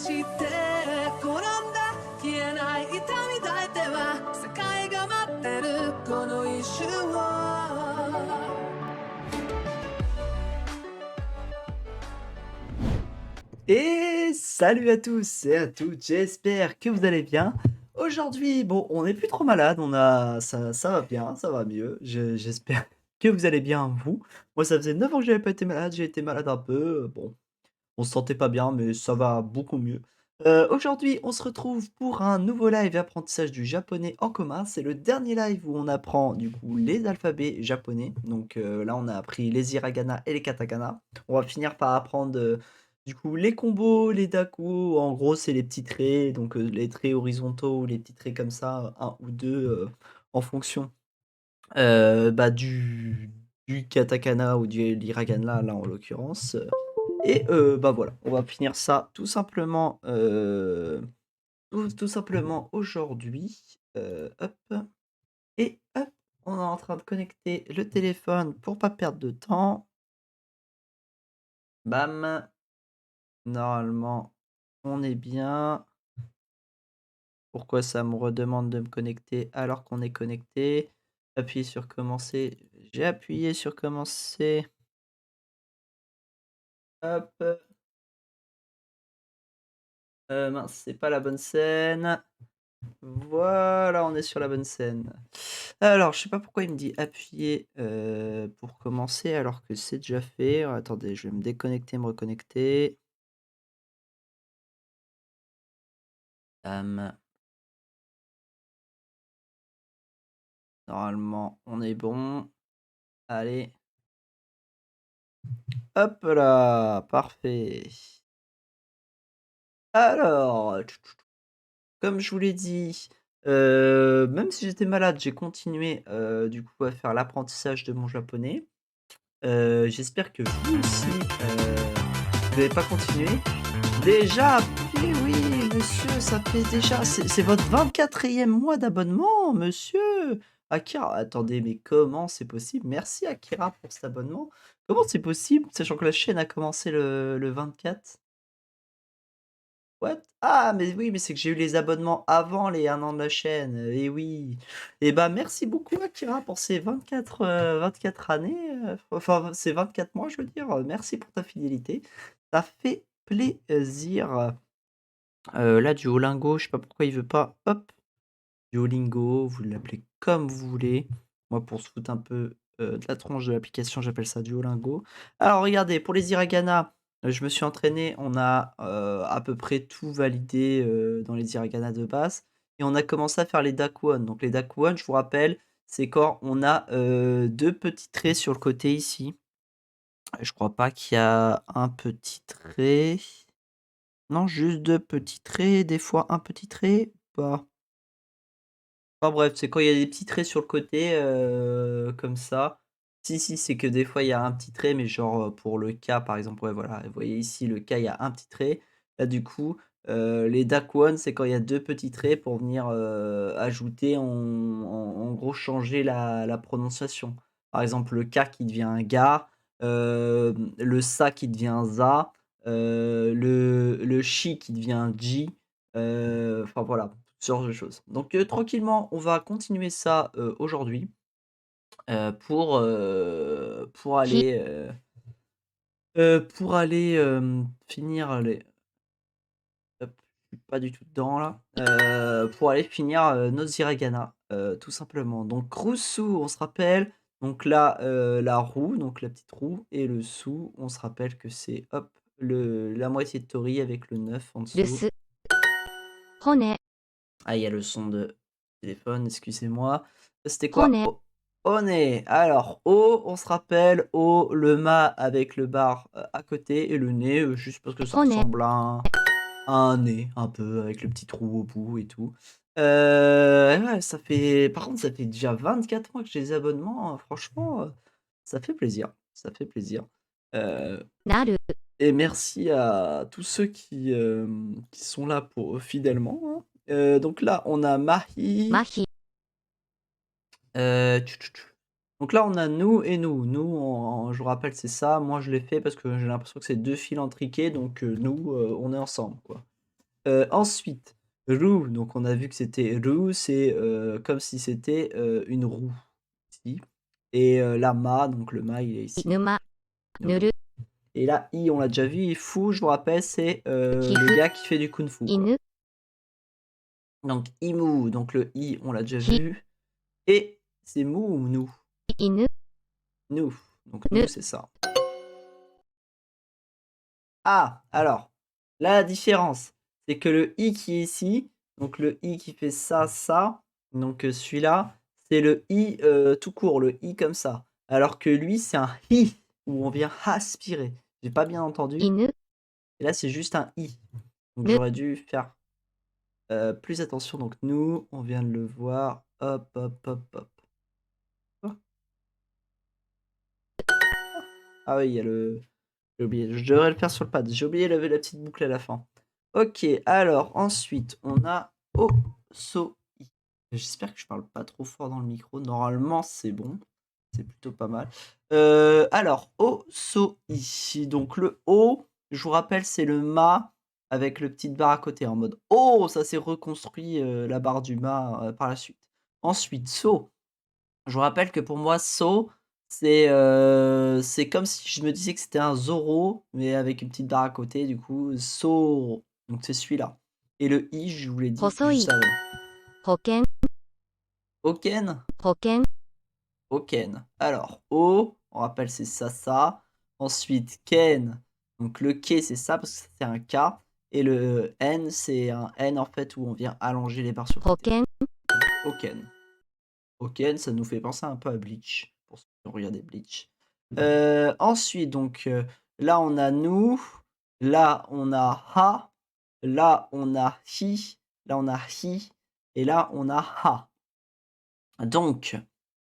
して転んだ消えない痛み抱いては世界が待ってるこの一瞬を Et salut à tous et à toutes, j'espère que vous allez bien. Aujourd'hui, bon, on n'est plus trop malade, ça va bien, ça va mieux. J'espère que vous allez bien, vous. Moi, ça faisait 9 ans que j'avais pas été malade, j'ai été malade un peu. Bon, on se sentait pas bien, mais ça va beaucoup mieux. Aujourd'hui, on se retrouve pour un nouveau live apprentissage du japonais en commun. C'est le dernier live où on apprend du coup les alphabets japonais. Donc là, on a appris les hiragana et les katakana. On va finir par apprendre du coup les combos, les daku. En gros, c'est les petits traits, donc les traits horizontaux ou les petits traits comme ça, un ou deux en fonction bah, du katakana ou du hiragana là en l'occurrence. Et bah, voilà, on va finir ça tout simplement, tout simplement aujourd'hui. Hop et hop, on est en train de connecter le téléphone pour pas perdre de temps. Bam, normalement, on est bien. Pourquoi ça me redemande de me connecter alors qu'on est connecté? Appuyer sur commencer. J'ai appuyé sur commencer. Hop, mince, c'est pas la bonne scène. Voilà, on est sur la bonne scène. Alors, je sais pas pourquoi il me dit appuyer, pour commencer alors que c'est déjà fait. Attendez, je vais me déconnecter, me reconnecter. Bam. Normalement, on est bon. Allez. Hop là, parfait. Alors, comme je vous l'ai dit, même si j'étais malade, j'ai continué, du coup à faire l'apprentissage de mon japonais. J'espère que vous aussi, vous n'avez pas continué. Déjà, oui, oui, monsieur, ça fait déjà c'est votre 24e mois d'abonnement, monsieur! Akira, attendez, mais comment c'est possible? Merci Akira pour cet abonnement. Comment c'est possible, sachant que la chaîne a commencé le 24? What? Ah, mais oui, mais c'est que j'ai eu les abonnements avant les 1 an de la chaîne, et oui. Et bah, merci beaucoup Akira pour ces 24 années, enfin ces 24 mois, je veux dire, merci pour ta fidélité. Ça fait plaisir. Là, Duolingo, je sais pas pourquoi il veut pas. Hop, Duolingo, vous l'appelez comme vous voulez. Moi, pour se foutre un peu, de la tronche de l'application, j'appelle ça Duolingo. Alors regardez, pour les hiragana, je me suis entraîné, on a, à peu près tout validé, dans les hiragana de base et on a commencé à faire les dakuon. Donc les dakuon, je vous rappelle, c'est quand on a, 2 petits traits sur le côté ici. Je crois pas qu'il y a un petit trait. Non, juste 2 petits traits, des fois un petit trait, pas? Enfin bref, c'est quand il y a des petits traits sur le côté, comme ça. Si, si, c'est que des fois il y a un petit trait, mais genre, pour le K par exemple, ouais voilà, vous voyez ici le K, il y a un petit trait. Là du coup, les Dakwon, c'est quand il y a 2 petits traits pour venir, ajouter en gros changer la prononciation. Par exemple le K qui devient un ga, le sa qui devient za, le chi qui devient ji, enfin voilà. Ce genre de choses. Donc, tranquillement, on va continuer ça, aujourd'hui, pour aller, finir les hop, je suis pas du tout dedans là, pour aller finir, nos hiragana, tout simplement. Donc Rusu, on se rappelle, donc là, la roue, donc la petite roue et le su, on se rappelle que c'est hop, la moitié de tori avec le 9 en 留 dessous. 守骨 Ah, il y a le son de téléphone, excusez-moi. C'était quoi? 骨 O One. Alors, O, on se rappelle, O, le mât avec le bar, à côté et le nez, juste parce que ça 骨 ressemble à un nez, un peu, avec le petit trou au bout et tout. Ouais, ça fait par contre, ça fait déjà 24 mois que j'ai des abonnements, franchement, ça fait plaisir, ça fait plaisir. Heu なる et merci à tous ceux qui sont là pour fidèlement, hein. Donc là, on a Mahi, 麻痺 donc là, on a nous et nous. Nous, je vous rappelle, c'est ça. Moi, je l'ai fait parce que j'ai l'impression que c'est 2 fils intriqués, donc nous, on est ensemble, quoi. Ensuite, roue, donc on a vu que c'était roue, c'est comme si c'était une roue ici. Et la ma, donc le ma, il est ici. 沼、 Une ぬ roue. る、 Et là, i, on l'a déjà vu. Et fou, je vous rappelle, c'est ひ le ふ、 gars qui fait du kung fu, quoi. 犬、 Donc, imu, donc le i, on l'a déjà ひ、 vu. Et c'est mou ou nous? 犬、 Nous. Donc, ぬ、 nous, c'est ça. Ah, alors, là, la différence, c'est que le i qui est ici, donc le i qui fait ça, ça, donc celui-là, c'est le i tout court, le i comme ça. Alors que lui, c'est un hi, où on vient aspirer. J'ai pas bien entendu. 犬、 Et là, c'est juste un i. Donc, ぬ、 j'aurais dû faire plus attention. Donc, nous, on vient de le voir. Hop, hop, hop, hop. Oh. Ah oui, il y a le... J'ai oublié. Je devrais le faire sur le pad. J'ai oublié la petite boucle à la fin. Ok, alors ensuite, on a Osoi. J'espère que je parle pas trop fort dans le micro. Normalement, c'est bon. C'est plutôt pas mal. Alors, Osoi. Donc, le O, je vous rappelle, c'est le Ma avec le petit barre à côté en mode Oh, ça s'est reconstruit la barre du Ma par la suite. Ensuite, So. Je vous rappelle que pour moi, So, c'est comme si je me disais que c'était un Zoro, mais avec une petite barre à côté, du coup, So. Donc c'est celui-là. Et le I, je vous l'ai dit 細 juste い、 avant. 保険、 Oken, 保険、 Oken. Alors, O, on rappelle, c'est ça, ça. Ensuite, Ken. Donc le K, c'est ça, parce que c'est un K. Et le N, c'est un N, en fait, où on vient allonger les barres sur le 保 côté. 険、 Oken. Oken, ça nous fait penser un peu à Bleach, pour ceux qui ont regardé Bleach. Ensuite, donc, là, on a nous. Là, on a ha. Là, on a hi. Là, on a hi. Et là, on a ha. Donc,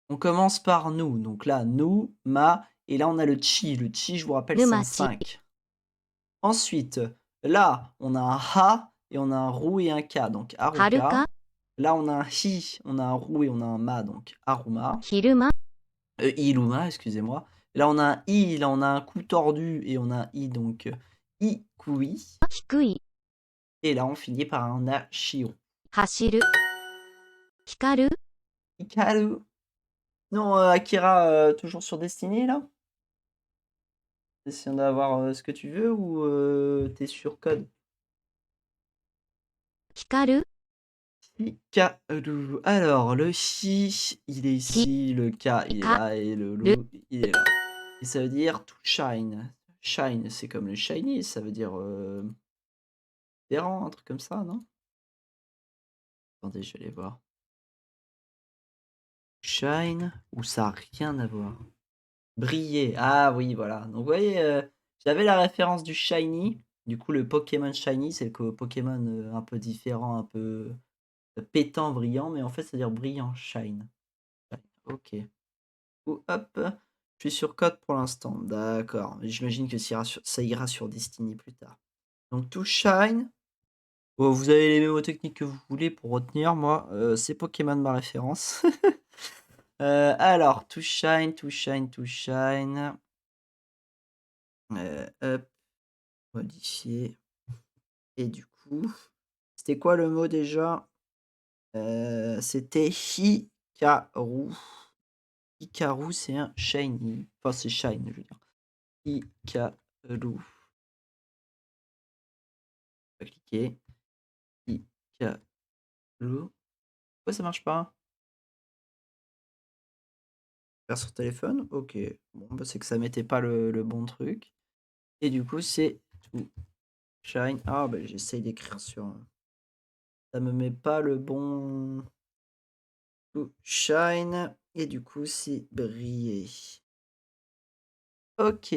on commence par nous. Donc là, nous, ma. Et là, on a le chi. Le chi, je vous rappelle, c'est un 沼地、 5. Ensuite, là, on a un ha. Et on a un rou et un ka. Donc, はる haruka. か、 Là, on a un hi. On a un rou et on a un ma. Donc, aruma. 昼間、 Iluma, excusez-moi. Là, on a un I, là, on a un coup tordu et on a un I, donc Ikui. 低い、 Et là, on finit par un Ashiro. 走る、光る、 Hikaru. Non, Akira, toujours sur Destiny, là? Essayons d'avoir ce que tu veux ou t'es sur code? 光る、 Hikaru. Alors, le Shi, il est ici, le K, il est là, et le Lu, il est là. Et ça veut dire to shine. Shine, c'est comme le shiny, ça veut dire différent, un truc comme ça, non? Attendez, je vais aller voir. Shine, ou ça a rien à voir? Briller, ah oui, voilà. Donc vous voyez, j'avais la référence du shiny. Du coup, le Pokémon shiny, c'est le Pokémon un peu différent, un peu pétant, brillant, mais en fait, c'est-à-dire brillant, shine. Shine, ok. Ou hop, je suis sur code pour l'instant. D'accord. J'imagine que ça ira sur Destiny plus tard. Donc to shine. Bon, vous avez les mémotechniques que vous voulez pour retenir. Moi, c'est Pokémon ma référence. Alors, to shine, to shine, to shine. Hop, modifier. Et du coup, c'était quoi le mot déjà? C'était Hikaru. Hikaru, c'est un shiny. Enfin, c'est shine, je veux dire. Hikaru. On va cliquer. Hikaru. Pourquoi ça marche pas? Faire sur téléphone? Ok. Bon, bah, c'est que ça mettait pas le bon truc. Et du coup, c'est to shine. Ah, bah, j'essaye d'écrire sur. Ça me met pas le bon. To shine. Et du coup, c'est briller. Ok.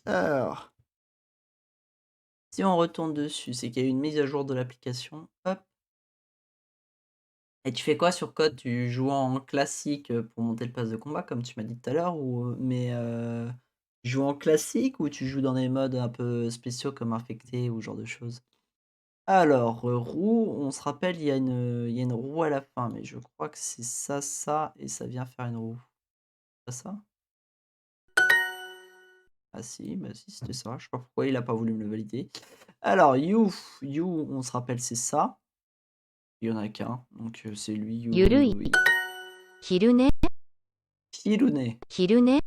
Alors, si on retourne dessus, c'est qu'il y a eu une mise à jour de l'application. Hop. Et tu fais quoi sur code? Tu joues en classique pour monter le pass de combat, comme tu m'as dit tout à l'heure, ou mais tu joues en classique ou tu joues dans des modes un peu spéciaux comme infecté ou ce genre de choses? Alors, roue, on se rappelle, il y a une roue à la fin, mais je crois que c'est ça, ça, et ça vient faire une roue. C'est pas ça? Ah si, bah si, c'était ça. Je sais pas pourquoi il a pas voulu me le valider. Alors you, on se rappelle, c'est ça. Il y en a qu'un, donc c'est lui, ゆるい Yuri. 昼寝 Hirune. 昼寝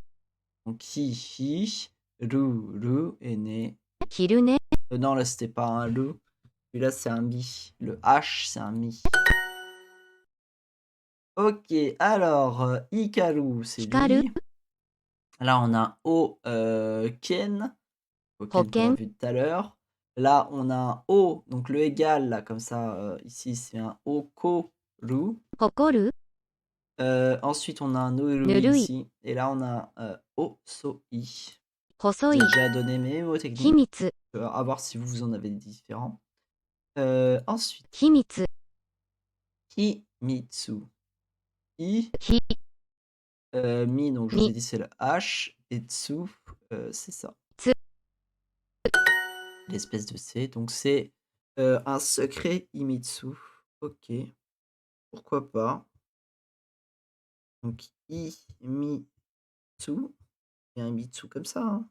Donc hi, ru, et ne. 昼寝 Non, là, c'était pas un le. Et là, c'est un mi. Le H, c'est un mi. Ok, alors, Hikaru, c'est 光る lui. Là, on a O, Ken. Hoken. Ken qu'on a vu tout à l'heure. Là, on a un O, donc le égal, là, comme ça, ici, c'est un Okoru. 誇る Ensuite, on a un Nourui Nurui. ici. Et là, on a Osoi. 細 J'ai い déjà donné mes mots 秘 techniques. 密 À voir si vous en avez des différents. Ensuite, 秘密 Kimitsu. I, ひ mi, donc je vous ai Mi. dit c'est le H. Et tsu, c'est ça. Tsu. L'espèce de C. Donc c'est un secret Imitsu. Ok. Pourquoi pas. Donc Imitsu. Il y a un Mitsu comme ça. Hein.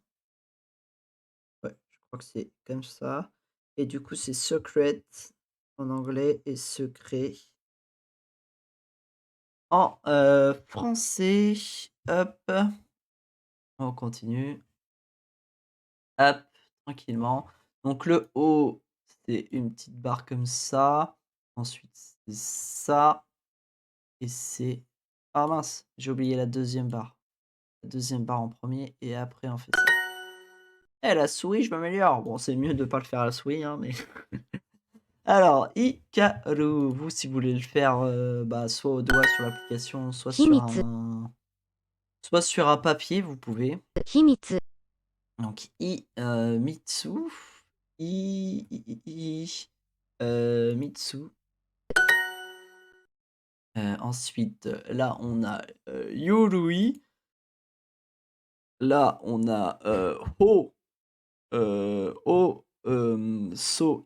Ouais, je crois que c'est comme ça. Et du coup, c'est secret en anglais et secret en français. Hop. On continue. Hop, tranquillement. Donc le O, c'est une petite barre comme ça. Ensuite, c'est ça. Et c'est... Ah mince, j'ai oublié la deuxième barre. La deuxième barre en premier et après on fait ça. Eh, la souris, je m'améliore. Bon, c'est mieux de pas le faire à la souris, hein, mais... Alors, Hikaru, vous, si vous voulez le faire, bah, soit au doigt sur l'application, soit sur 秘密 un... Soit sur un papier, vous pouvez. 秘密 Donc, Mitsu. Mitsu. Ensuite, là, on a Yurui. Là, on a Ho. O. Soi.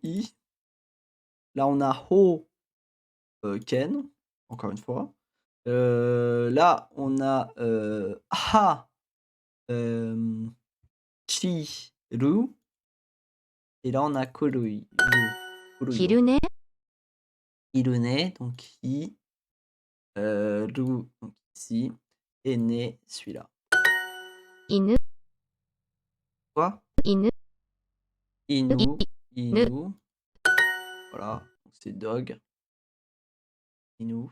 Là, on a Ho. Ken. Encore une fois. Là, on a Ha. Chiru. Et là, on a Kurui. Kuruyo. 昼寝 Irune, donc Hi. Ru, donc ici. Et Ne, celui-là. 犬 Quoi? 犬 Inu. Ne. Inu. Voilà, donc c'est dog. Inu.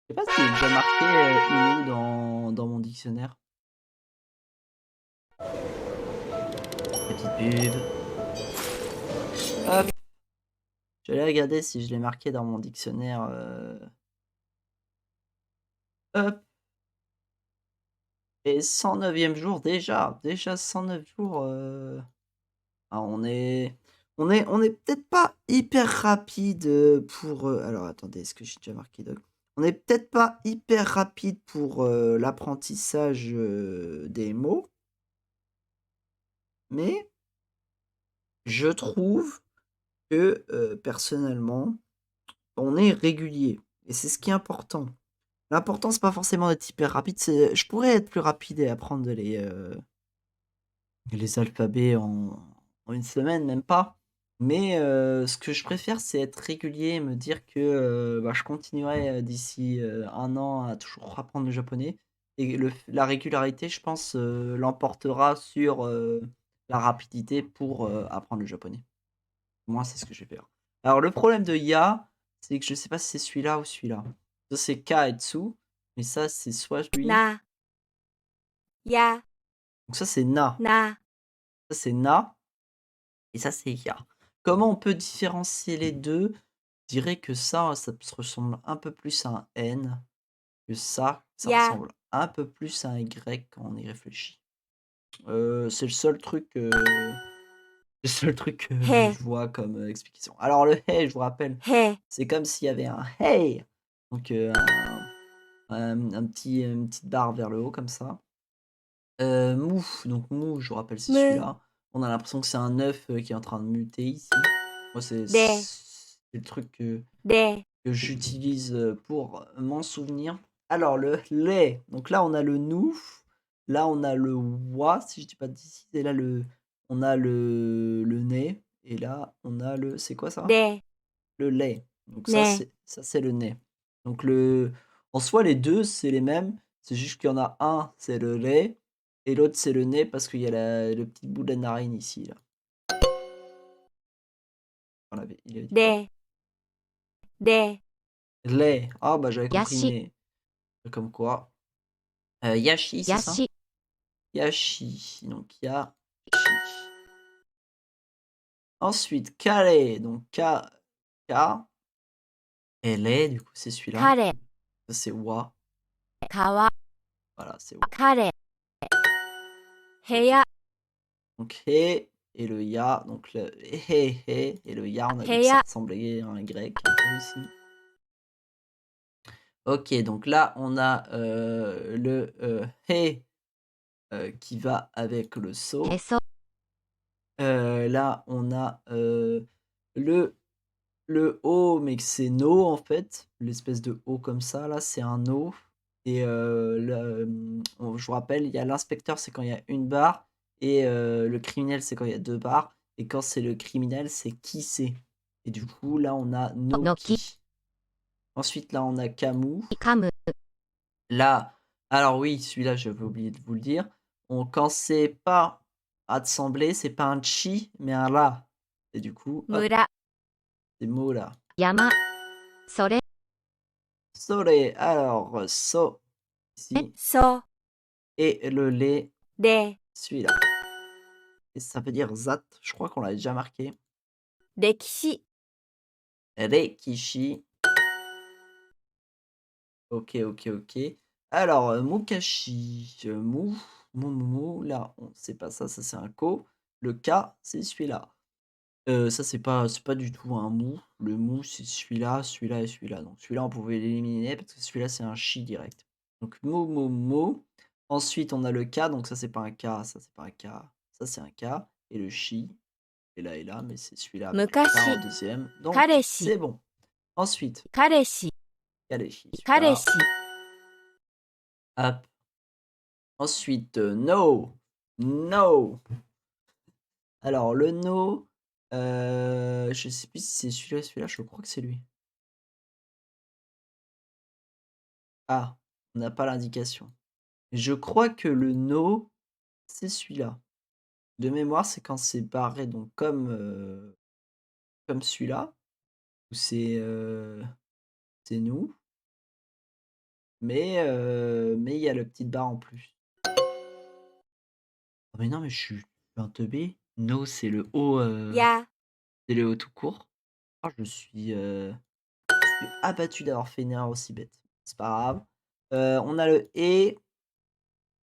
Je sais pas si j'ai déjà marqué Inu dans mon dictionnaire. Petite pub. Hop. Je vais aller regarder si je l'ai marqué dans mon dictionnaire. Hop. Et 109e jour déjà. Déjà 109 jours. Ah, on est peut-être pas hyper rapide pour. Alors attendez, est-ce que j'ai déjà marqué dog? On est peut-être pas hyper rapide pour l'apprentissage des mots, mais je trouve que personnellement, on est régulier. Et c'est ce qui est important. L'important, c'est pas forcément d'être hyper rapide. Je pourrais être plus rapide et apprendre les alphabets en une semaine, même pas. Mais ce que je préfère, c'est être régulier et me dire que bah, je continuerai d'ici 1 an à toujours apprendre le japonais. Et la régularité, je pense, l'emportera sur la rapidité pour apprendre le japonais. Moi, c'est ce que je vais faire. Alors, le problème de Ya, c'est que je sais pas si c'est celui-là ou celui-là. Ça, c'est Ka et Tsu, mais ça, c'est soit lui. な、や、 Donc, ça, c'est Na. な、 Ça, c'est Na. Et ça, c'est Ya. Comment on peut différencier les deux? Je dirais que ça se ressemble un peu plus à un N. Que ça Ya. ressemble un peu plus à un Y quand on y réfléchit. C'est le seul truc que Hey. je vois comme explication. Alors le hey, je vous rappelle, へ、 c'est comme s'il y avait un hey, donc une petite barre vers le haut comme ça. Mou, donc mou, je vous rappelle, c'est Mu. celui-là. On a l'impression que c'est un œuf qui est en train de muter ici. Moi, c'est Des. le truc que で、 j'utilise pour m'en souvenir. Alors le lait, donc là on a le nous. Là, on a le wa, si je dis pas de bêtises, et là, on a le nez, et là, on a le. C'est quoi ça? 네, Le lait. Donc 네, ça c'est le nez. Donc en soi, les deux, c'est les mêmes. C'est juste qu'il y en a un, c'est le lait, et l'autre, c'est le nez, parce qu'il y a le petit bout de la narine ici, là. Il avait dit quoi? 네, 네, Lait. Ah, bah, j'avais compris ヤシ、 nez. Comme quoi. Yashi, c'est ヤ ça? シ、 Yashi. Donc, yashi. Ensuite, kare. Donc, ka. Et lait, du coup, c'est celui-là. 彼、 Ça, c'est wa. 川、 Voilà, c'est wa. 彼、部 Ok. 屋、 Donc, he et le ya. Donc, le he et le ya, on a dit que ça Heya. ressemblait à un grec un peu ici. Ok, donc là, on a le he qui va avec le へ so. そ、 Là, on a le, le o, mais que c'est no en fait. L'espèce de o comme ça, là, c'est un no. Et je vous rappelle, il y a l'inspecteur, c'est quand il y a une barre. Et le criminel, c'est quand il y a deux barres. Et quand c'est le criminel, c'est qui c'est. Et du coup, là, on a no のき、 qui. Ensuite, là, on a Camus. 噛む、 Là, alors oui, celui-là, j'avais oublié de vous le dire. Quand c'est pas assembler, c'est pas un chi, mais un la. Et du coup, hop, 村、 ces mots-là. 山、それ、 Sole, alors, so, ici. そ、 Et le lait, で、 celui-là. Et ça veut dire zat. Je crois qu'on l'a déjà marqué. 歴史、 Reikishi. Ok, ok, ok. Alors, Mukashi. Mou. Là, c'est pas ça, ça c'est un ko. Le ka, c'est celui-là. Ça, c'est pas du tout un mou. Le mou, c'est celui-là, celui-là et celui-là. Donc celui-là, on pouvait l'éliminer parce que celui-là, c'est un chi direct. Donc mou. Ensuite, on a le ka, donc ça, c'est pas un ka, ça, c'est pas un ka. Ça, c'est un ka. Et le chi, et là, mais c'est celui-là avec le ka en Mukashi, deuxième. Donc, Kareshi. c'est bon. Ensuite, 彼氏、 Kaleshi, celui-là. 彼氏、 Hop. Ensuite, no. No. Alors, le no, je sais plus si c'est celui-là, je crois que c'est lui. Ah, on n'a pas l'indication. Je crois que le no, c'est celui-là. De mémoire, c'est quand c'est barré, donc comme celui-là, où c'est nous, mais il y a le petit barre en plus. Oh, mais non, mais je suis un teubé. No, c'est le haut, や、 c'est le haut tout court. Ah, je suis abattu d'avoir fait une erreur aussi bête. C'est pas grave. On a le et,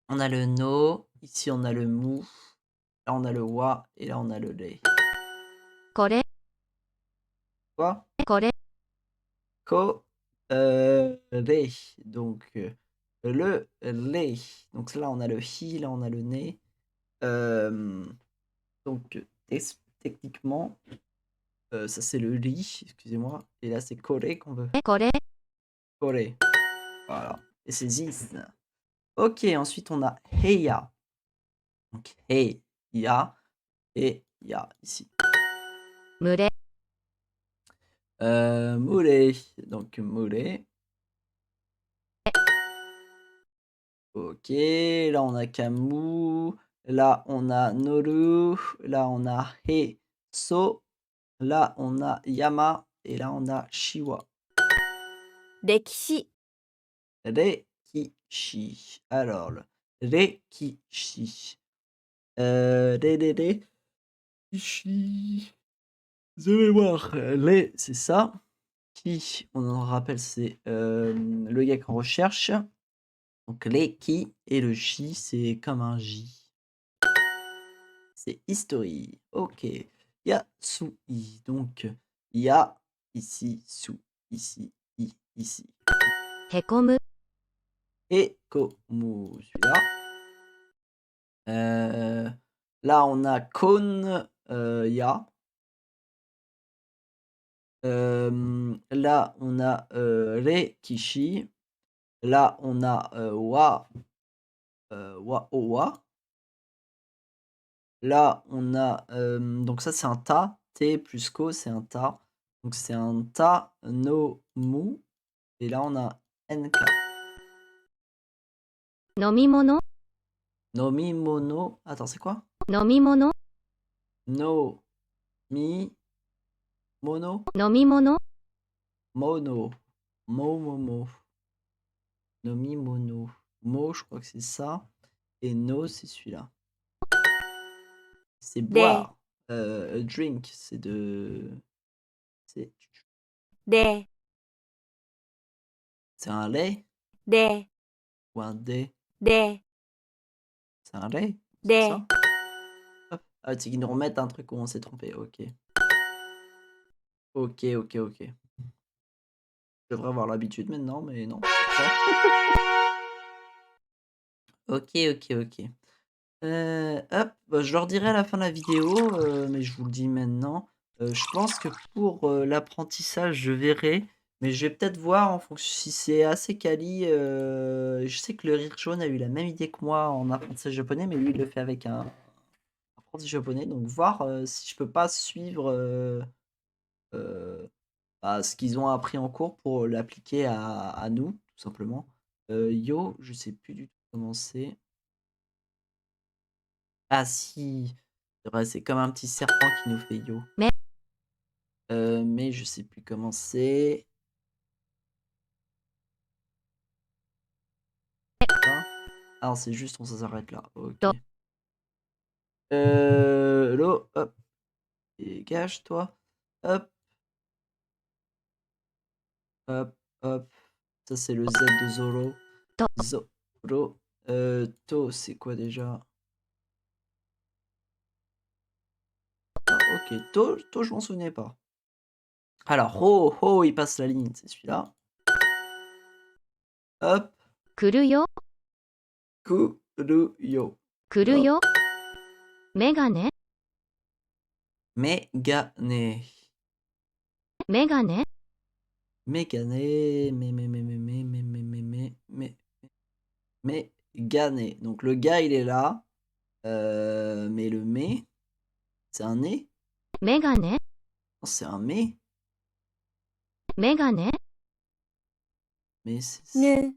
on a le no, ici on a le mou, là on a le wa, et là on a le lait. これ、 Quoi? これ、 Ko, lait. Donc, le lait. Donc là on a le hi, là on a le nez. Euh, donc, techniquement, ça c'est le li, excusez-moi. Et là c'est kore qu'on veut. これ、 Kore. Voilà. Et c'est zis. Ok, ensuite on a heya. Donc heya et ya ici. 群れ、 Mure. Donc mure. Ok, là on a Kamu. Là on a Noru. Là on a So. Là on a Yama. Et là on a Shiwa. 歴史、 Rekishi. Alors, le Rekishi. Rekishi. De mémoire. Les, c'est ça. Qui, on en rappelle, c'est le gars qu'on recherche. Donc les qui et le chi, c'est comme un J. C'est history. Ok. Yasui. Donc, ya ici, su ici, i ici. へこむ、 Et komu, celui-là. Là, on a kon, ya. Là, on a re kishi. Là, on a wa. wa, o, wa. Là, on a, donc ça, c'est un ta. T plus ko, c'est un ta. Donc c'est un ta, no, mu. Et là, on a nk. 飲み物 Nomi, mono. Attends, c'est quoi? 飲み物 No, mi, mono, 飲み物 mono. Mo, momo. Nomi, mono. Mo, je crois que c'est ça. Et no, c'est celui-là. C'est boire. Drink, c'est de. C'est de, c'est un lait de, ou un dé? de, C'est un lait? C'est de. ça? Hop. Ah, c'est qu'ils nous remettent un truc où on s'est trompé. Ok. Ok, ok, ok. Je devrais avoir l'habitude maintenant, mais non. c'est pas ça. Ok, ok, ok. Hop, bah, je leur dirai à la fin de la vidéo, mais je vous le dis maintenant. Je pense que pour l'apprentissage, je verrai, mais je vais peut-être voir en fonction si c'est assez quali. Je sais que le Rire Jaune a eu la même idée que moi en apprentissage japonais, mais lui, il le fait avec un apprenti japonais. Donc, voir si je peux pas suivre euh, bah, ce qu'ils ont appris en cours pour l'appliquer à nous, tout simplement. Yo, je sais plus du tout comment c'est. Ah si, c'est vrai, c'est comme un petit serpent qui nous fait yo. Mais- Mais je sais plus comment c'est. Ah, ah non, c'est juste, on s'arrête là. Ok. Do. Lo, hop. Dégage, toi. Hop, hop, hop. Ça, c'est le Z de Zoro. To. Zoro. To, c'est quoi déjà? Ah, ok. To, je m'en souvenais pas. Alors, ho, ho, il passe la ligne, c'est celui-là. Hop, 来るよ kuru yo. 来るよメガネ Mégane. メガネ Mégané, Mégané. Donc le gars, il est là. Mais le mais, c'est un né? メガネ Non, c'est un mais. メガネ Mais c'est nu,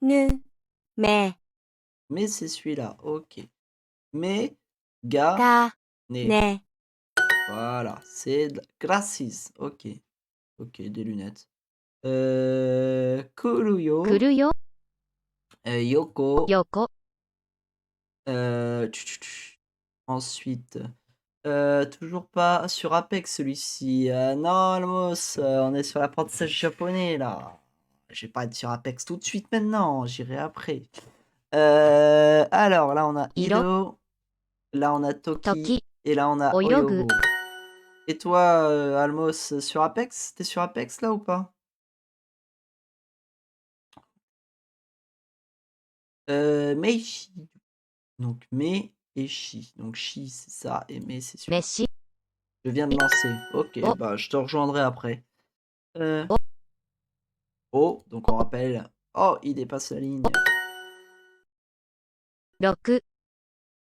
nu, me, mais c'est celui-là. Ok. Mais ga ga, né. ne, Voilà. C'est glasses. Ok. Ok, des lunettes. Kuruyo. 来るよ Yoko. 横 Ensuite, toujours pas sur Apex celui-ci. Non, Almos, on est sur l'apprentissage japonais là. Je vais pas être sur Apex tout de suite maintenant, j'irai après. Alors là on a Hiro. Hiro, là on a Toki, Toki. et là on a Oyogu. Oyogo. Et toi, Almos, sur Apex? T'es sur Apex là ou pas? Meishi. Donc Mei et Shi. Donc Shi c'est ça et Mei c'est celui-là. 飯 Je viens de lancer. Ok, Oh. bah je te rejoindrai après. Oh. Oh, donc on rappelle. Oh, il dépasse la ligne. 6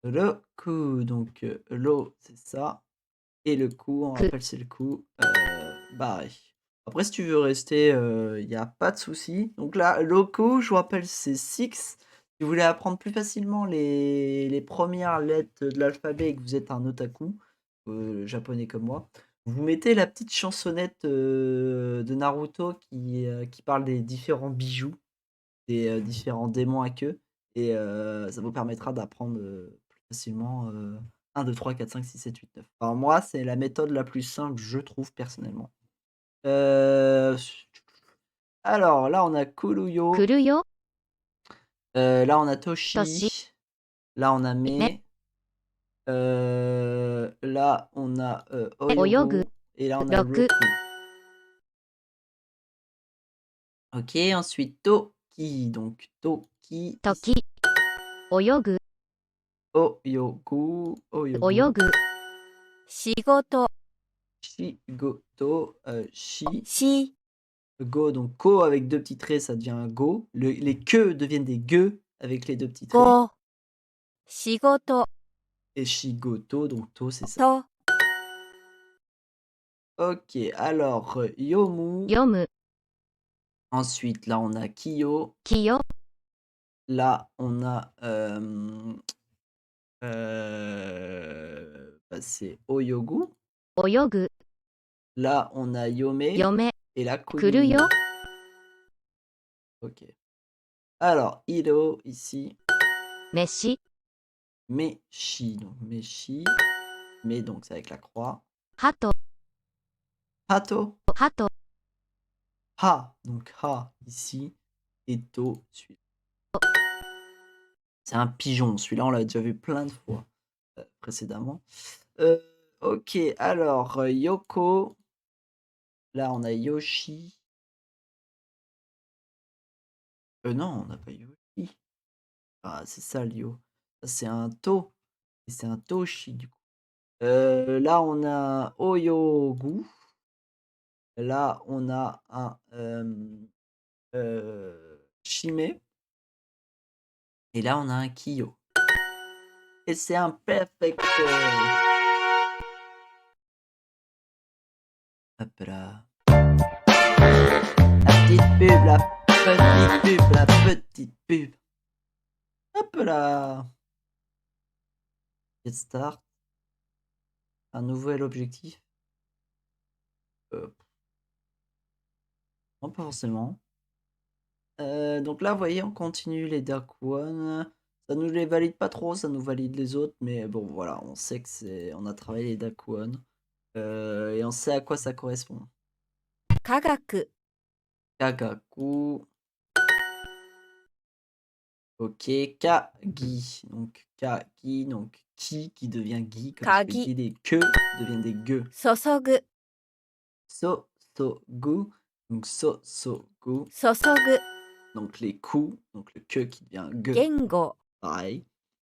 Le coup, donc l'eau, c'est ça. Et le coup, on Que- rappelle, c'est le coup. Barré. Après, si tu veux rester, il n'y a pas de souci. Donc là, loco, je vous rappelle, c'est 6. Si vous voulez apprendre plus facilement les premières lettres de l'alphabet et que vous êtes un otaku, japonais comme moi, vous mettez la petite chansonnette de Naruto qui parle des différents bijoux, des différents démons à queue. Et ça vous permettra d'apprendre plus facilement 1, 2, 3, 4, 5, 6, 7, 8, 9. Alors moi, c'est la méthode la plus simple, je trouve, personnellement. Alors là, on a Kuruyo. 来るよ Là, on a Toshi. Toshi. Là, on a Me. Là, on a Oyogo. Oyogu. Et là, on a Roku. Roku. Ok, ensuite Toki. Donc Toki. 時泳ぐ Oyogu. Oyogu. 泳ぐ仕事、 Shigoto. Shi. し、 Go. Donc ko avec deux petits traits, ça devient un go. Les que deviennent des gueux. avec les deux petits traits. ご、仕事 Et shigoto, donc to, c'est ça. と Ok, alors, yomu. 読む Ensuite, là, on a kiyo. きよ Là, on a... bah, c'est oyogu. 泳ぐ Là, on a yome. 嫁 Et là, 来る kurumi. よ Ok. Alors, iro, ici. 飯 Meshi, donc meshi. Mais donc, c'est avec la croix. 鳩 Hato. 鳩 Ha, donc ha, ici. Et to, celui-là. C'est un pigeon. Celui-là, on l'a déjà vu plein de fois précédemment. Ok, alors, Yoko. Là, on a Yoshi. Non, on n'a pas Yoshi. Ah, c'est ça, Lyo. Ça, c'est un To. Et c'est un Toshi, du coup. Là, on a Oyogu. Là, on a un Shime. Et là, on a un Kiyo. Et c'est un perfecto. Hop là. La petite pub, la petite pub, la petite pub. Hop là. Get start. Un nouvel objectif. Non, pas forcément. Donc là, vous voyez, on continue les Dark One. Ça nous les valide pas trop, ça nous valide les autres, mais bon, voilà, on sait que c'est, on a travaillé les Dark One. Et on sait à quoi ça correspond. 科学 Kagaku. Ok, Kagi. Donc Kagi, donc qui devient Gi, comme je l'ai Kagi. dit, les que deviennent des ge. 注ぐ Sosogu. Donc sosogu. 注ぐ Donc les coups, donc le que qui devient ge. 言語 Pareil.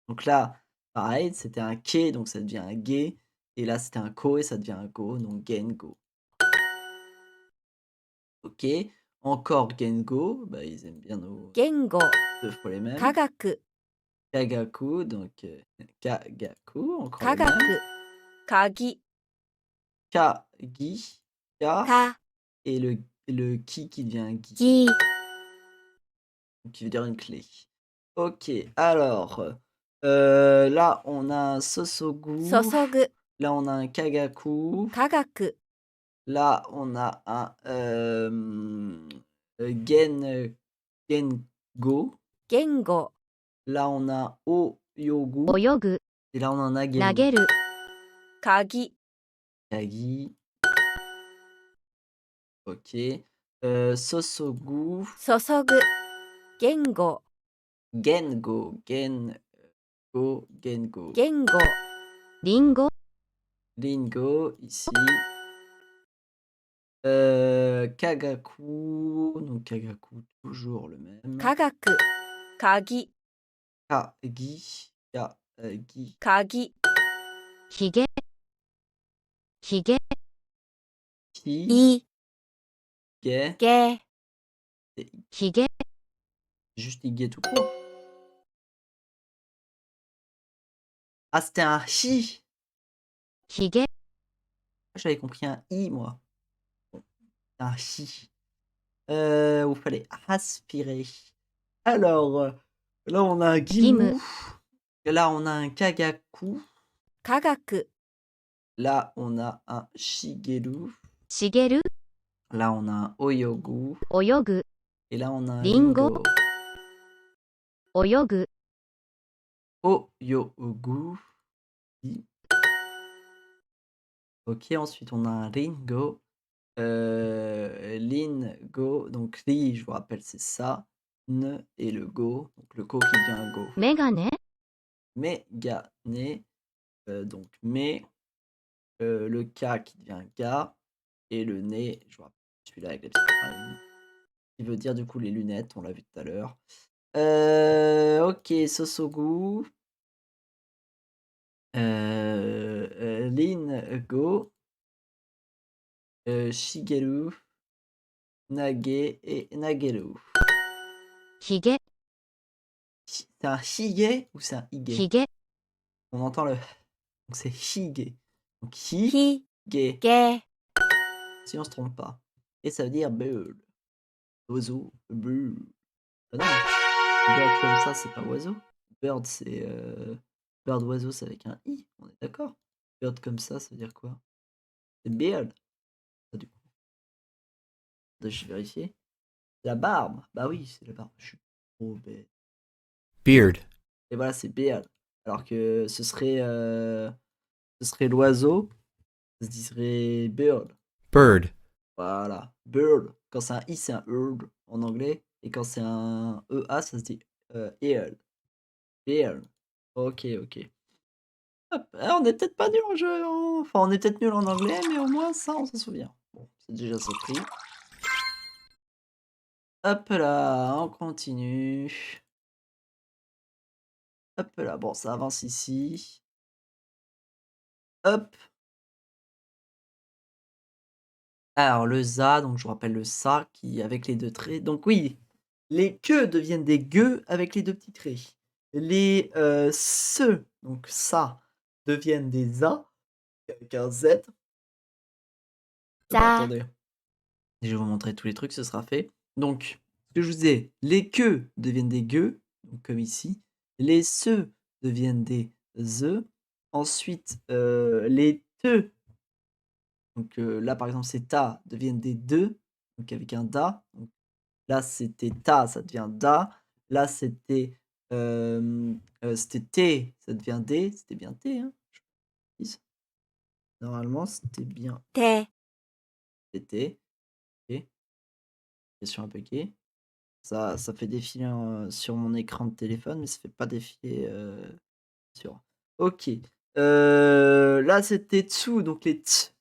Donc là, pareil, c'était un ke, donc ça devient un ge. Et là, c'était un ko et ça devient un go, donc gengo. Ok. Encore gengo. Bah, ils aiment bien nos 言語 deux fois les mêmes. 科学 Kagaku, donc Kagaku, encore 科 les mêmes. 学鍵 Kagi, Ka, か et le ki qui devient gi, ぎ qui veut dire une clé. Ok, alors, là, on a un Sosogu. 注ぐ Là, on a un Kagaku. 科学 Là, on a un Gengo. 言語 Là, on a Oyogu. 泳ぐ Et là, on a un 投 Nagelu. げる鍵 Kagi. Ok. Sosogu. 注ぐ言語 Gengo. Gengo. 言語 リンゴ Ringo, ici. Kagaku. Donc, Kagaku, toujours le même. 科学鍵 Kagi. Kagi. 鍵ひげひげ Ki. い Ge. げ ひげ Juste Ige tout court. Ah, c'était un Hi. ひげ J'avais compris un I, moi. Bon, un Hi. Où fallait aspirer. Alors, là, on a un Gimu. Là, on a un Kagaku. 科学 Là, on a un Shigeru. 茂る Là, on a un Oyogu. 泳ぐ Et là, on a un Ringo. Ringo. 泳ぐ Oyogu. Ok, ensuite, on a un Ringo. Lingo. Donc, Ri, je vous rappelle, c'est ça. Ne et le Go. Donc, le Ko qui devient un Go. メガネ Megane. Donc, me. Le K qui devient Ga. Et le nez, je vous rappelle, celui-là avec les petites oreilles. Qui veut dire du coup les lunettes, on l'a vu tout à l'heure. Ok, Sosogu. Lin Go. Shigeru. Nage et Nageru. ひげ C'est un hige ou c'est un hige? ひげ、 On entend le donc c'est hige. Donc hi, ひ ge, げ si on se trompe pas. Et ça veut dire bird. Oiseau, bird. Ah non, bird comme ça, c'est pas oiseau. Bird, c'est bird oiseau, c'est avec un i, on est d'accord? Bird comme ça veut dire quoi? C'est beard. Ça, du coup. Je vais vérifier. La barbe. Bah oui, c'est la barbe. Je suis trop bête. Beard. Et voilà, c'est beard. Alors que ce serait l'oiseau, ça se dirait bird. Bird. Voilà, bird. Quand c'est un i, c'est un bird en anglais. Et quand c'est un ea, ça se dit ear. Beard. Ok, ok. Hop, on est peut-être pas nul en jeu. Enfin, on est peut-être nul en anglais, mais au moins ça, on s'en souvient. Bon, c'est déjà ça pris. Hop là, on continue. Hop là, bon, ça avance ici. Hop. Alors, le za, donc je vous rappelle le sa qui avec les deux traits. Donc oui, les que deviennent des gueux avec les deux petits traits. Les se, donc ça, deviennent des a avec un z. Bah, ざ attendez, je vais vous montrer tous les trucs, ce sera fait. Donc, ce que je vous disais, les que deviennent des gueux, donc comme ici. Les se deviennent des ze. Ensuite, les te, donc là par exemple c'est ta, deviennent des deux, donc avec un da. Donc, là c'était ta, ça devient da. Là c'était t, ça devient d. C'était bien t, hein? Normalement c'était bien て t. Ok. Question un peu gay. Ça fait défiler sur mon écran de téléphone, mais ça fait pas défiler sur. Ok. Là, c'était tsu, donc les ts.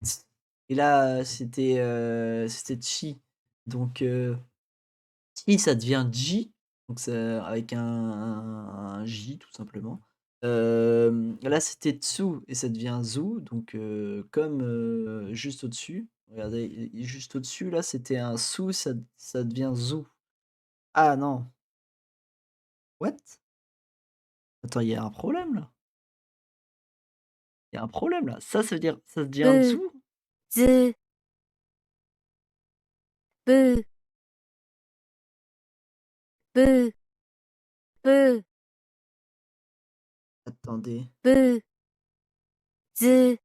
Ts. Et là, c'était chi. Donc, chi, ça devient ji. Donc, avec un J, tout simplement. Là, c'était tsu et ça devient zu. Donc, comme juste au-dessus. Regardez, juste au-dessus, là, c'était un su, ça devient zu. Ah non. What? Attends, il y a un problème là. Il y a un problème là. Ça veut dire, ça devient ぶ zu? ずぶぶぶ Attendez. ぶず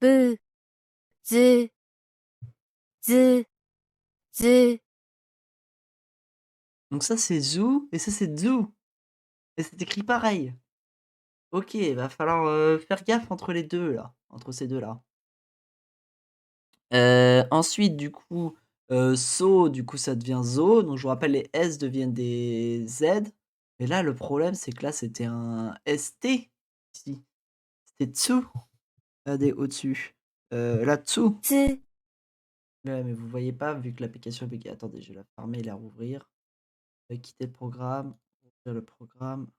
ぶずずず Donc ça c'est zu et ça c'est zu. Et c'est écrit pareil. Ok, il va falloir faire gaffe entre les deux là. Entre ces deux là. Ensuite, du coup, so, du coup, ça devient zo. Donc je vous rappelle, les S deviennent des Z. Et là, le problème, c'est que là, c'était un ST. Ici. C'était tsu. Regardez au-dessus. Là, tsu. つ Ouais, mais vous voyez pas vu que l'application est buggée. Attendez, je vais la fermer et la rouvrir. Je vais quitter le programme. Ouvrir le programme.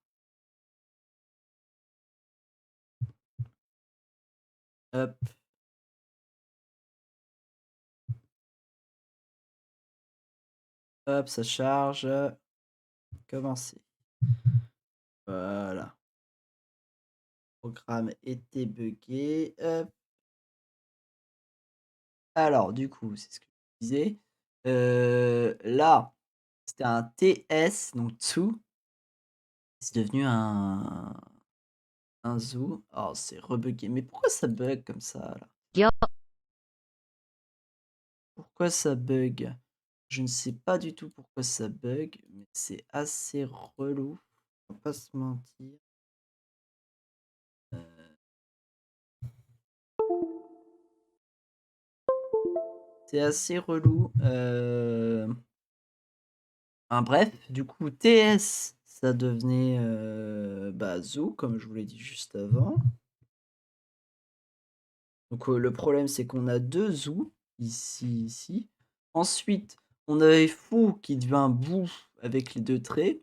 Hop. Hop, ça charge. Commencer. Voilà. Le programme était buggé. Hop. Alors, du coup, c'est ce que je disais. Là, c'était un TS, donc tsu. C'est devenu un zoo. Oh, c'est rebugué. Mais pourquoi ça bug comme ça là? ぎょ、 Pourquoi ça bug? Je ne sais pas du tout pourquoi ça bug, mais c'est assez relou. On va pas se mentir. C'est assez relou. Bref, du coup, TS, ça devenait zoo, comme je vous l'ai dit juste avant. Donc le problème, c'est qu'on a deux zoo, ici. Ensuite, on avait fou qui devient bou avec les deux traits.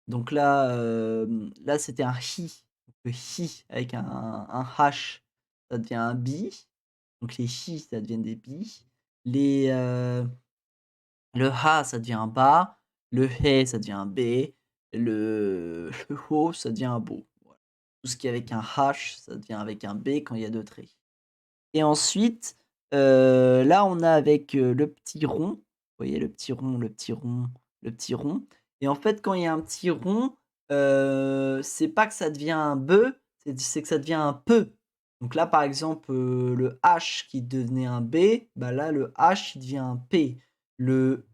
Donc là, là c'était un hi. Donc, le hi avec un H, ça devient un bi. Donc les hi, ça devient des bi. Le ha, ça devient un ba. Le he, ça devient un b. le O, ça devient un BO. Voilà. Tout ce qui est avec un H, ça devient avec un B quand il y a 2 traits. Et ensuite, là, on a avec, le petit rond. Vous voyez le petit rond, le petit rond, le petit rond. Et en fait, quand il y a un petit rond, c'est pas que ça devient un be, c'est que ça devient un peu. Donc là, par exemple, le H qui devenait un B, bah là, le H, il devient un P. Le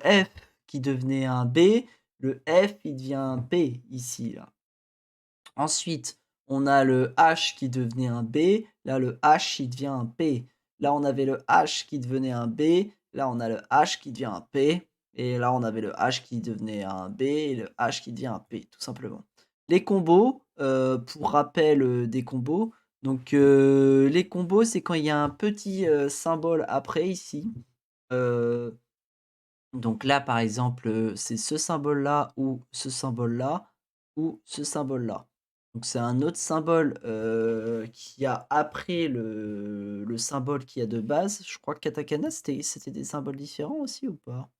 F qui devenait un B, le F, il devient un P ici, là. Ensuite, on a le H qui devenait un B. Là, le H, il devient un P. Là, on avait le H qui devenait un B. Là, on a le H qui devient un P. Et là, on avait le H qui devenait un B et le H qui devient un P, tout simplement. Les combos, pour rappel des combos. Donc, les combos, c'est quand il y a un petit symbole après ici. Donc là, par exemple, c'est ce symbole-là ou ce symbole-là ou ce symbole-là. Donc c'est un autre symbole, qu'il y a après le symbole qu'il y a de base. Je crois que katakana, c'était des symboles différents aussi ou pas?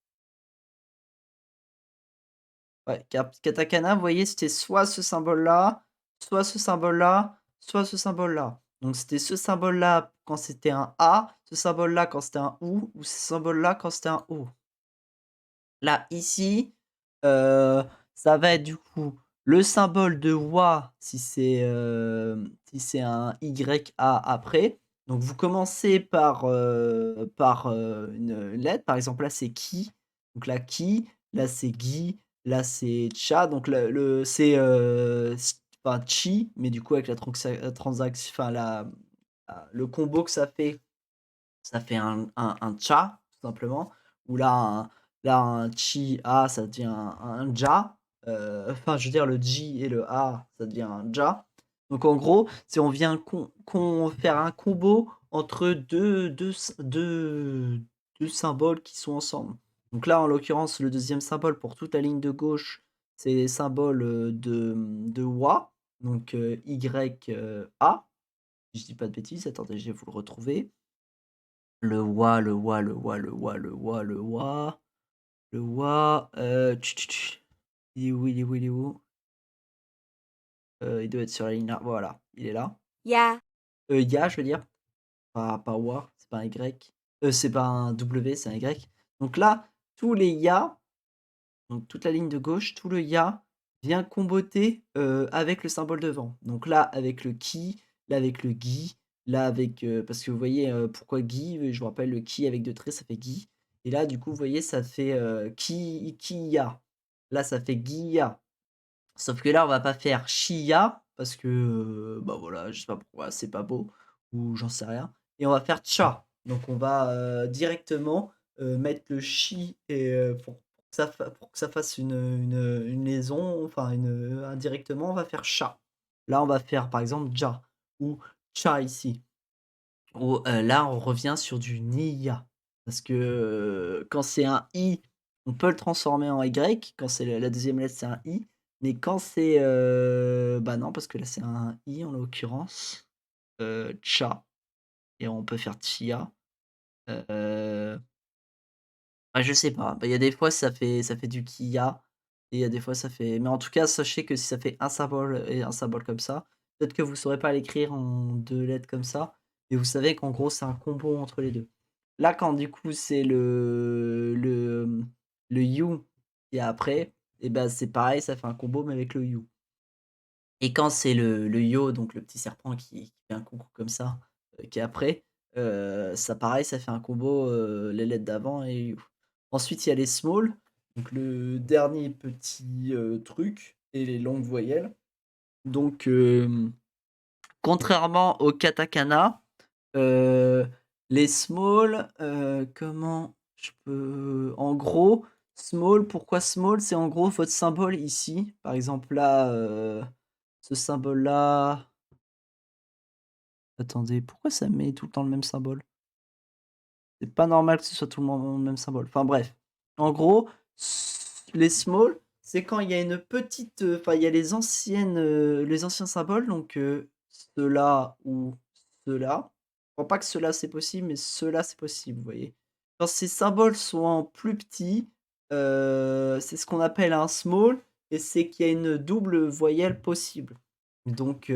Ouais, katakana, vous voyez, c'était soit ce symbole-là, soit ce symbole-là, soit ce symbole-là. Donc c'était ce symbole-là quand c'était un A, ce symbole-là quand c'était un ou ce symbole-là quand c'était un O. Là, ici, ça va être du coup le symbole de wa si c'est un YA après. Donc vous commencez par une lettre, par exemple là c'est ki, donc là ki, là c'est gi, là c'est cha, donc c'est, enfin chi, mais du coup avec la transaction, enfin le combo que ça fait un cha, tout simplement. Ou là, un chi, a, ça devient un ja. Enfin, je veux dire, le ji et le a, ça devient un ja. Donc, en gros, c'est on vient faire un combo entre deux symboles qui sont ensemble. Donc là, en l'occurrence, le deuxième symbole pour toute la ligne de gauche, c'est les symboles de wa. Donc, a. Si je dis pas de bêtises, attendez, je vais vous le retrouver. Le wa, le wa, le wa, le wa, le wa, le wa, le wa, il est où? Il est où? Il est où? Il doit être sur la ligne là. Voilà, il est là. ya, Ya, je veux dire. Pas wa, c'est pas un Y. C'est pas un W, c'est un Y. Donc là, tous les ya, donc toute la ligne de gauche, tout le ya vient comboter avec le symbole devant. Donc là, avec le ki, là avec le gi, là avec. Parce que vous voyez, pourquoi gi, je vous rappelle, le ki avec 2 traits, ça fait gi. Et là, du coup, vous voyez, ça fait ki-ya. Là, ça fait gi-ya. Sauf que là, on va pas faire chi-ya, parce que, bah voilà, je sais pas pourquoi, c'est pas beau, ou j'en sais rien. Et on va faire cha. Donc on va directement mettre le chi et, pour que ça fasse une liaison, enfin indirectement, on va faire cha. Là, on va faire par exemple ja ou cha ici. Ou là, on revient sur du ni-ya. Parce que quand c'est un i, on peut le transformer en y. Quand c'est la deuxième lettre, c'est un i. Mais quand c'est. Bah non, parce que là, c'est un i en l'occurrence. Cha. Et on peut faire chia. Euh, Bah, je sais pas. Bah, il y a des fois, ça fait du Kia. Et il y a des fois, ça fait. Mais en tout cas, sachez que si ça fait un symbole et un symbole comme ça, peut-être que vous saurez pas l'écrire en 2 lettres comme ça. Mais vous savez qu'en gros, c'est un combo entre les deux. Là, quand du coup, c'est le you qui est après, et ben c'est pareil, ça fait un combo, mais avec le you. Et quand c'est le yo, donc le petit serpent qui fait un coucou comme ça, qui est après, ça pareil, ça fait un combo, les lettres d'avant et you. Ensuite, il y a les small, donc le dernier petit, truc et les longues voyelles. Donc, contrairement au katakana, les small, comment je peux en gros, small, pourquoi small? C'est en gros votre symbole ici, par exemple là, ce symbole-là. Attendez, pourquoi ça met tout le temps le même symbole? C'est pas normal que ce soit tout le même symbole. Enfin bref. En gros, les small, c'est quand il y a une petite. Enfin, il y a les anciens symboles, donc ceux-là ou ceux-là. Je crois pas que ceux-là c'est possible, mais ceux-là c'est possible, vous voyez. Quand ces symboles sont en plus petit, c'est ce qu'on appelle un small et c'est qu'il y a une double voyelle possible. Donc,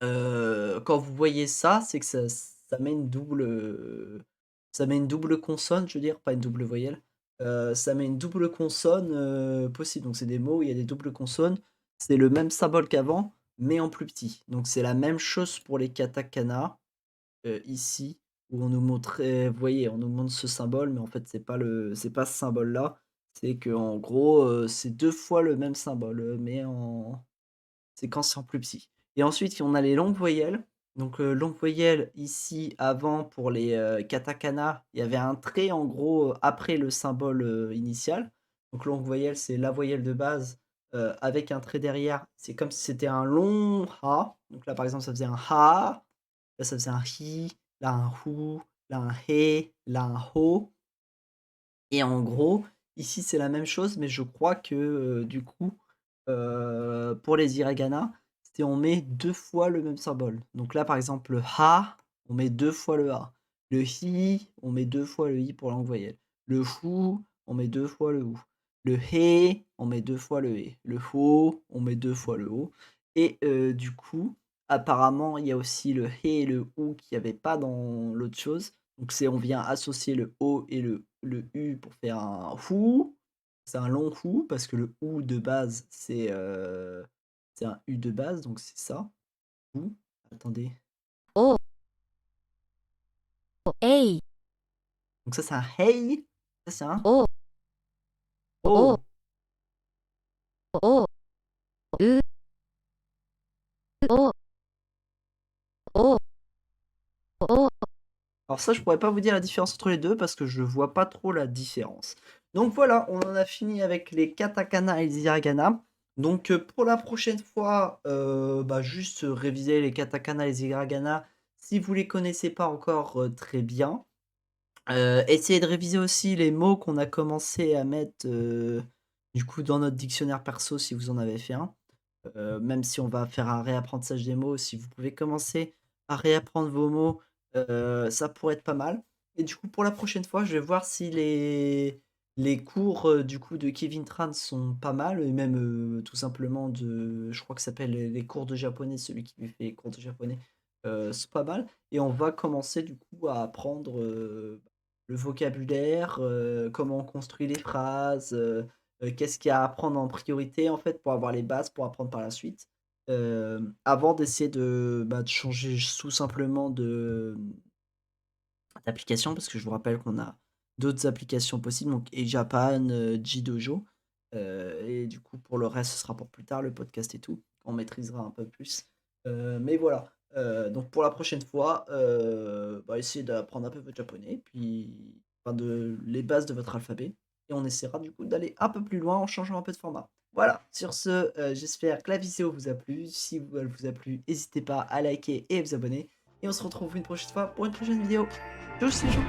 quand vous voyez ça, c'est que ça met ça met une double consonne, je veux dire, pas une double voyelle. Ça met une double consonne, possible. Donc c'est des mots où il y a des doubles consonnes. C'est le même symbole qu'avant, mais en plus petit. Donc c'est la même chose pour les katakana, ici, où on nous montrait vous voyez, on nous montre ce symbole, mais en fait c'est pas ce symbole-là. C'est que en gros, c'est 2 fois le même symbole, mais en c'est quand c'est en plus petit. Et ensuite, on a les longues voyelles. Donc, longue voyelle ici, avant, pour les katakana, il y avait un trait en gros après le symbole initial. Donc, longue voyelle, c'est la voyelle de base avec un trait derrière. C'est comme si c'était un long ha. Donc là, par exemple, ça faisait un ha. Là, ça faisait un hi. Là, un hu. Là, un he. Là, un ho. Et en gros, ici, c'est la même chose, mais je crois que, du coup, pour les hiragana, c'est on met 2 fois le même symbole. Donc là, par exemple, le ha, on met 2 fois le ha. Le hi, on met 2 fois le i pour langue voyelle. Le hu, on met 2 fois le hu. Le he, on met 2 fois le he. Le ho, on met 2 fois le ho. Et du coup, apparemment, il y a aussi le he et le ou qu'il y avait pas dans l'autre chose. Donc c'est on vient associer le o et le u pour faire un hou. C'est un long hou parce que le ou de base, c'est un u de base, donc c'est ça. Hou. Attendez. お、えい、 Donc ça, c'est un hey. Ça, c'est un お、お、 oh. お、う、お、お、お、 Alors ça, je pourrais pas vous dire la différence entre les deux parce que je vois pas trop la différence. Donc voilà, on en a fini avec les katakana et les hiragana. Donc pour la prochaine fois, juste réviser les katakana et les hiragana si vous les connaissez pas encore très bien. Essayez de réviser aussi les mots qu'on a commencé à mettre du coup dans notre dictionnaire perso si vous en avez fait un. Même si on va faire un réapprentissage des mots, si vous pouvez commencer à réapprendre vos mots, ça pourrait être pas mal. Et du coup, pour la prochaine fois, je vais voir si les cours, du coup, de Kevin Tran sont pas mal et même, tout simplement je crois que ça s'appelle les cours de japonais, celui qui lui fait les cours de japonais, sont pas mal et on va commencer du coup à apprendre, le vocabulaire, comment on construit les phrases, qu'est-ce qu'il y a à apprendre en priorité, en fait, pour avoir les bases, pour apprendre par la suite. Avant d'essayer de changer tout simplement d'application, parce que je vous rappelle qu'on a d'autres applications possibles, donc eJapan, Jidojo. Et du coup, pour le reste, ce sera pour plus tard, le podcast et tout. On maîtrisera un peu plus. Mais voilà. Donc pour la prochaine fois, essayez d'apprendre un peu votre japonais, puis les bases de votre alphabet. Et on essaiera du coup d'aller un peu plus loin en changeant un peu de format. Voilà, sur ce, j'espère que la vidéo vous a plu. Si elle vous a plu, n'hésitez pas à liker et à vous abonner. Et on se retrouve une prochaine fois pour une prochaine vidéo. Tchuss les gens!